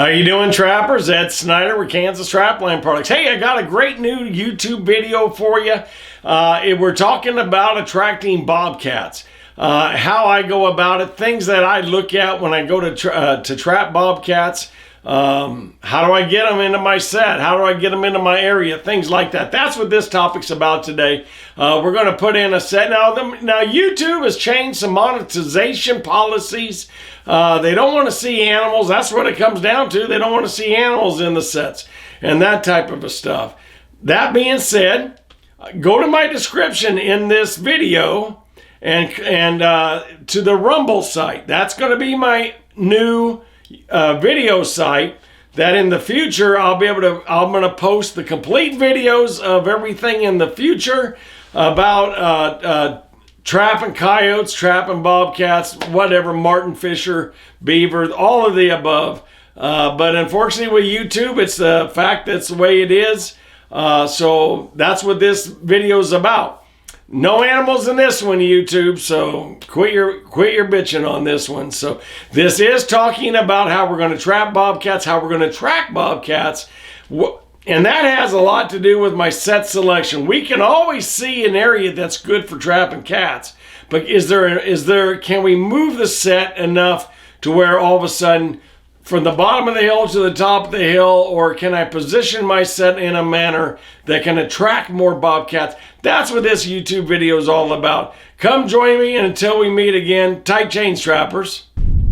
How you doing, trappers? Ed Schneider with Kansas Trapland Products. Hey, I got a great new YouTube video for you. We're talking about attracting bobcats. How I go about it, things that I look at when I go to trap bobcats. How do I get them into my set? How do I get them into my area? Things like that. That's what this topic's about today. We're going to put in a set. Now YouTube has changed some monetization policies. They don't want to see animals. That's what it comes down to. They don't want to see animals in the sets and that type of stuff. That being said, go to my description in this video and to the Rumble site. That's going to be my new video site that in the future I'm going to post the complete videos of everything in the future about trapping coyotes, trapping bobcats, whatever, marten, fisher, beaver, all of the above. But unfortunately with YouTube, it's the fact that's the way it is. So that's what this video is about. No animals in this one, YouTube, so quit your bitching on this one. So this is talking about how we're going to trap bobcats, how we're going to track bobcats, and that has a lot to do with my set selection. We can always see an area that's good for trapping cats, but can we move the set enough to where all of a sudden from the bottom of the hill to the top of the hill, or can I position my set in a manner that can attract more bobcats? That's what this YouTube video is all about. Come join me, and until we meet again, tight chains, trappers.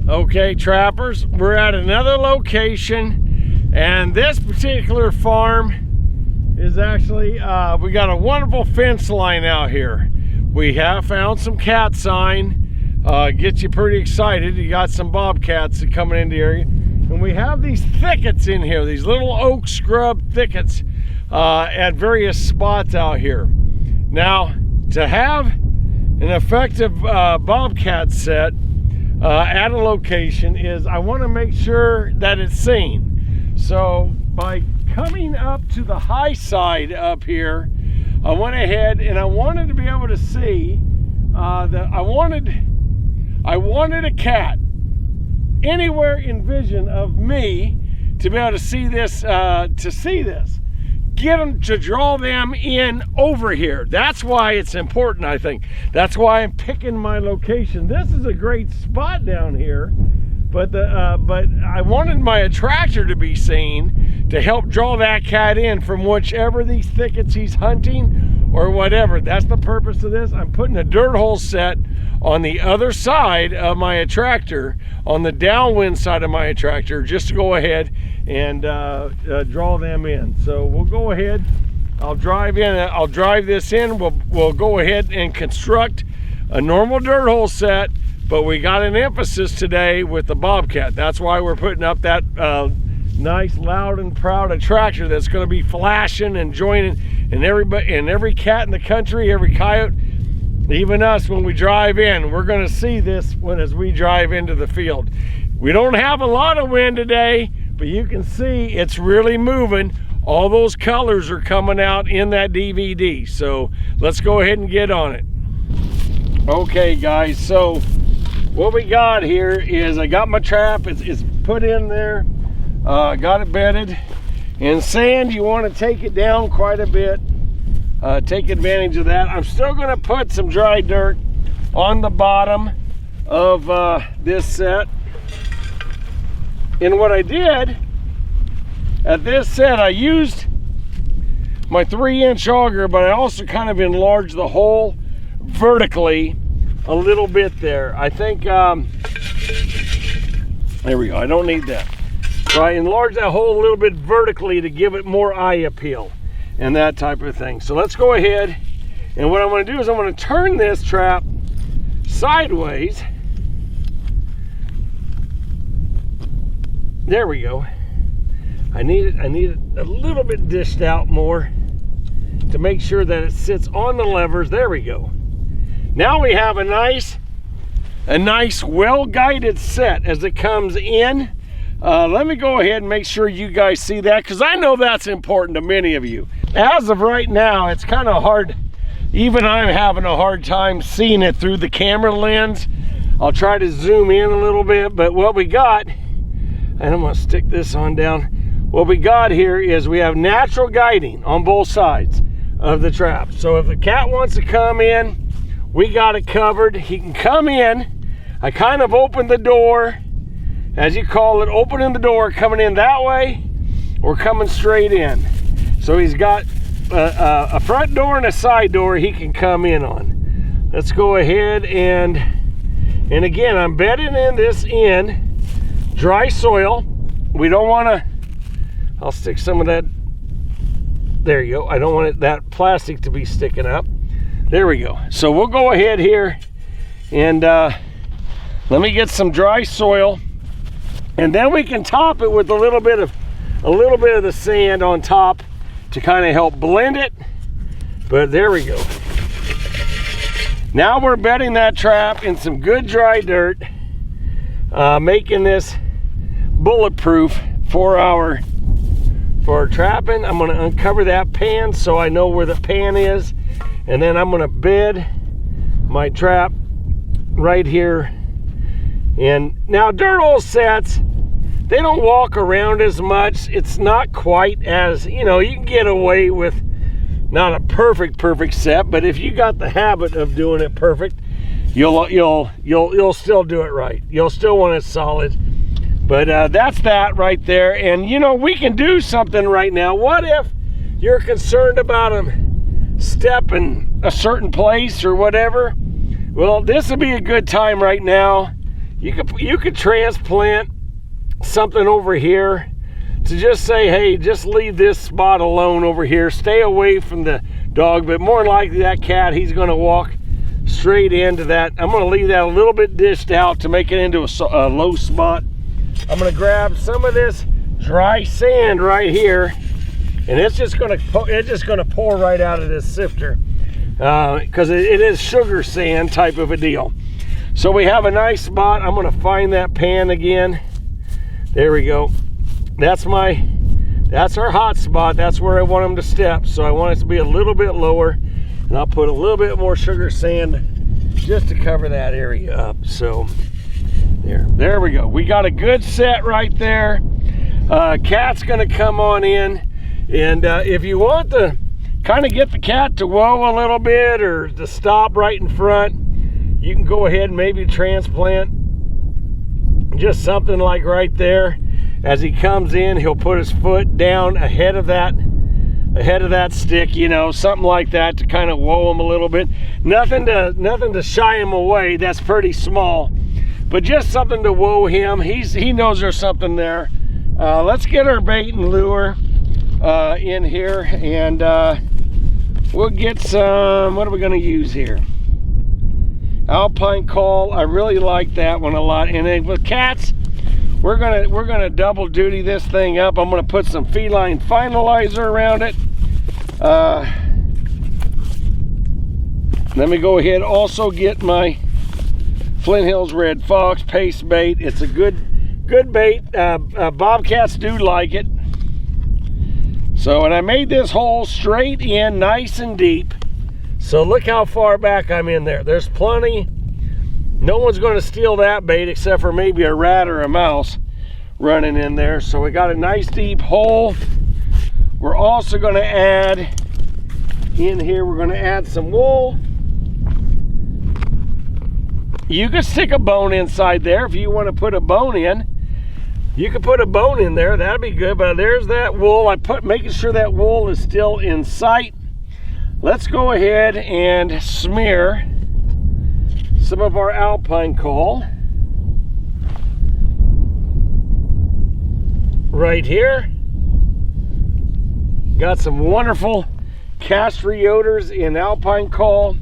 Okay, trappers, we're at another location, and this particular farm is actually, we got a wonderful fence line out here. We have found some cat sign. Gets you pretty excited. You got some bobcats coming into the area. And we have these thickets in here, these little oak scrub thickets at various spots out here. Now, to have an effective bobcat set at a location is I want to make sure that it's seen. So by coming up to the high side up here, I went ahead and I wanted to be able to see that I wanted a cat anywhere in vision of me to be able to see this, get them to draw them in over here. That's why it's important, I think. That's why I'm picking my location. This is a great spot down here, but I wanted my attractor to be seen to help draw that cat in from whichever these thickets he's hunting or whatever. That's the purpose of this. I'm putting a dirt hole set on the other side of my attractor, on the downwind side of my attractor, just to go ahead and draw them in. So we'll go ahead, I'll drive this in, we'll go ahead and construct a normal dirt hole set, but we got an emphasis today with the bobcat. That's why we're putting up that nice, loud and proud attractor that's going to be flashing and joining, and every cat in the country, every coyote, even us, when we drive in, we're going to see this as we drive into the field. We don't have a lot of wind today, but you can see it's really moving. All those colors are coming out in that DVD. So let's go ahead and get on it. Okay, guys, so what we got here is I got my trap. It's put in there. Got it bedded. In sand, you want to take it down quite a bit. Take advantage of that. I'm still going to put some dry dirt on the bottom of this set. And what I did at this set, I used my 3-inch auger, but I also kind of enlarged the hole vertically a little bit there. I think, there we go, I don't need that. So I enlarged that hole a little bit vertically to give it more eye appeal and that type of thing. So let's go ahead, and what I'm going to do is I'm going to turn this trap sideways. There we go. I need it a little bit dished out more to make sure that it sits on the levers. There we go. Now we have a nice well-guided set as it comes in. Let me go ahead and make sure you guys see that, because I know that's important to many of you. As of right now, it's kind of hard. Even I'm having a hard time seeing it through the camera lens. I'll try to zoom in a little bit, but what we got, And I'm gonna stick this on down. What we got here is we have natural guiding on both sides of the trap. So if the cat wants to come in, we got it covered. He can come in. I kind of opened the door, as you call it, opening the door, coming in that way or coming straight in. So he's got a front door and a side door he can come in on. Let's go ahead and again, I'm bedding in this in dry soil. We don't want to, I'll stick some of that, there you go. I don't want that plastic to be sticking up. There we go. So we'll go ahead here and let me get some dry soil, and then we can top it with a little bit of the sand on top to kind of help blend it. But there we go. Now we're bedding that trap in some good dry dirt, making this bulletproof for our trapping. I'm going to uncover that pan so I know where the pan is, and then I'm going to bed my trap right here. And now dirt hole sets, they don't walk around as much. It's not quite as, you know, you can get away with not a perfect set, but if you got the habit of doing it perfect, you'll still do it right. You'll still want it solid. But that's that right there. And you know, we can do something right now. What if you're concerned about them stepping a certain place or whatever? Well, this would be a good time right now. You could transplant something over here to just say, hey, just leave this spot alone over here. Stay away from the dog, but more than likely that cat, he's going to walk straight into that. I'm going to leave that a little bit dished out to make it into a low spot. I'm going to grab some of this dry sand right here, and it's just going to pour right out of this sifter because it is sugar sand type of a deal. So we have a nice spot. I'm going to find that pan again. There we go. That's our hot spot. That's where I want them to step. So I want it to be a little bit lower, and I'll put a little bit more sugar sand just to cover that area up. So there we go. We got a good set right there. Cat's gonna come on in, and if you want to kind of get the cat to whoa a little bit or to stop right in front, you can go ahead and maybe transplant just something like right there. As he comes in, he'll put his foot down ahead of that stick, you know, something like that to kind of whoa him a little bit. Nothing to shy him away. That's pretty small, but just something to whoa him. He knows there's something there. Let's get our bait and lure in here, and we'll get some. What are we going to use here? Alpine call. I really like that one a lot. And then with cats, we're gonna double duty this thing up. I'm gonna put some feline finalizer around it. Let me go ahead also get my Flint Hills Red Fox paste bait. It's a good bait. Bobcats do like it. So, and I made this hole straight in, nice and deep. So look how far back I'm in there. There's plenty. No one's going to steal that bait except for maybe a rat or a mouse running in there. So we got a nice deep hole. We're also going to add in here, we're going to add some wool. You could stick a bone inside there if you want to put a bone in. You could put a bone in there, that'd be good. But there's that wool. Making sure that wool is still in sight. Let's go ahead and smear some of our alpine coal right here. Got some wonderful cast-free odors in alpine coal.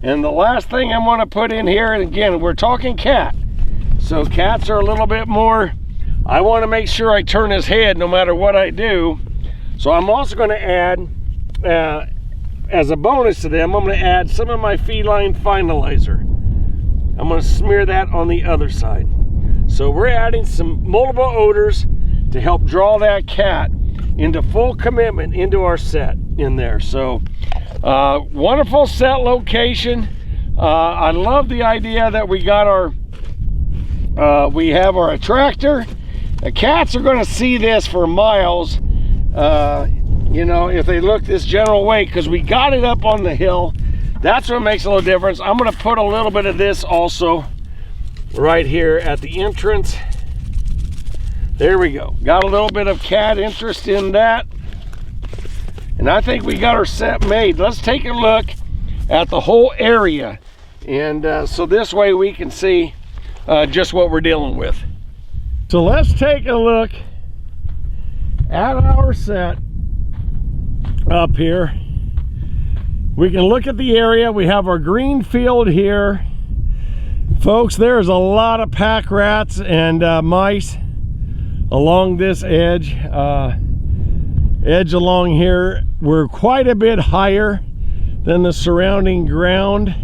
And the last thing I'm going to put in here, and again, we're talking cat, so cats are a little bit more, I want to make sure I turn his head no matter what I do. So I'm also going to add as a bonus to them, I'm going to add some of my feline finalizer. I'm going to smear that on the other side. So we're adding some multiple odors to help draw that cat into full commitment into our set in there. So wonderful set location. I love the idea that we got we have our attractor, The cats are going to see this for miles, you know, if they look this general way, because we got it up on the hill. That's what makes a little difference. I'm going to put a little bit of this also right here at the entrance. There we go. Got a little bit of cat interest in that. And I think we got our set made. Let's take a look at the whole area. And so this way we can see just what we're dealing with. So let's take a look at our set up here. We can look at the area. We have our green field here. Folks, there's a lot of pack rats and mice along this edge. Edge along here, we're quite a bit higher than the surrounding ground.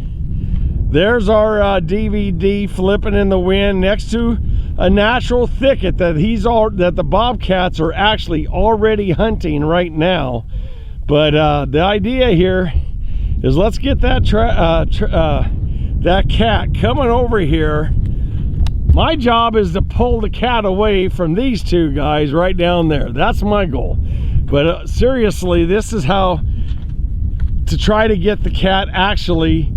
There's our DVD flipping in the wind next to a natural thicket that the bobcats are actually already hunting right now. But the idea here is let's get that that cat coming over here. My job is to pull the cat away from these two guys right down there. That's my goal. But seriously, this is how to try to get the cat actually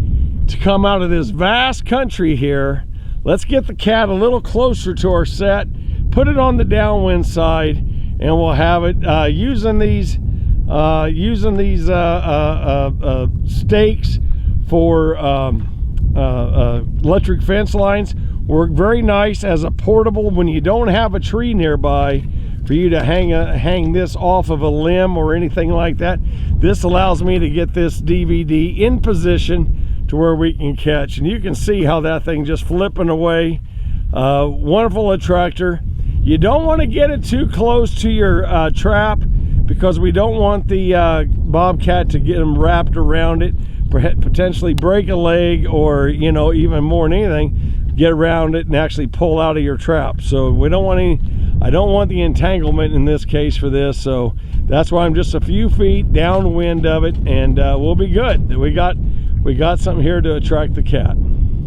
to come out of this vast country here. Let's get the cat a little closer to our set, put it on the downwind side, and we'll have it using these stakes for electric fence lines. Work very nice as a portable when you don't have a tree nearby for you to hang this off of a limb or anything like that. This allows me to get this DVD in position to where we can catch. And you can see how that thing just flipping away. Wonderful attractor. You don't want to get it too close to your trap, because we don't want the bobcat to get them wrapped around it, potentially break a leg, or, you know, even more than anything, get around it and actually pull out of your trap. So we don't want any, I don't want the entanglement in this case for this. So that's why I'm just a few feet downwind of it, and we'll be good. We got something here to attract the cat.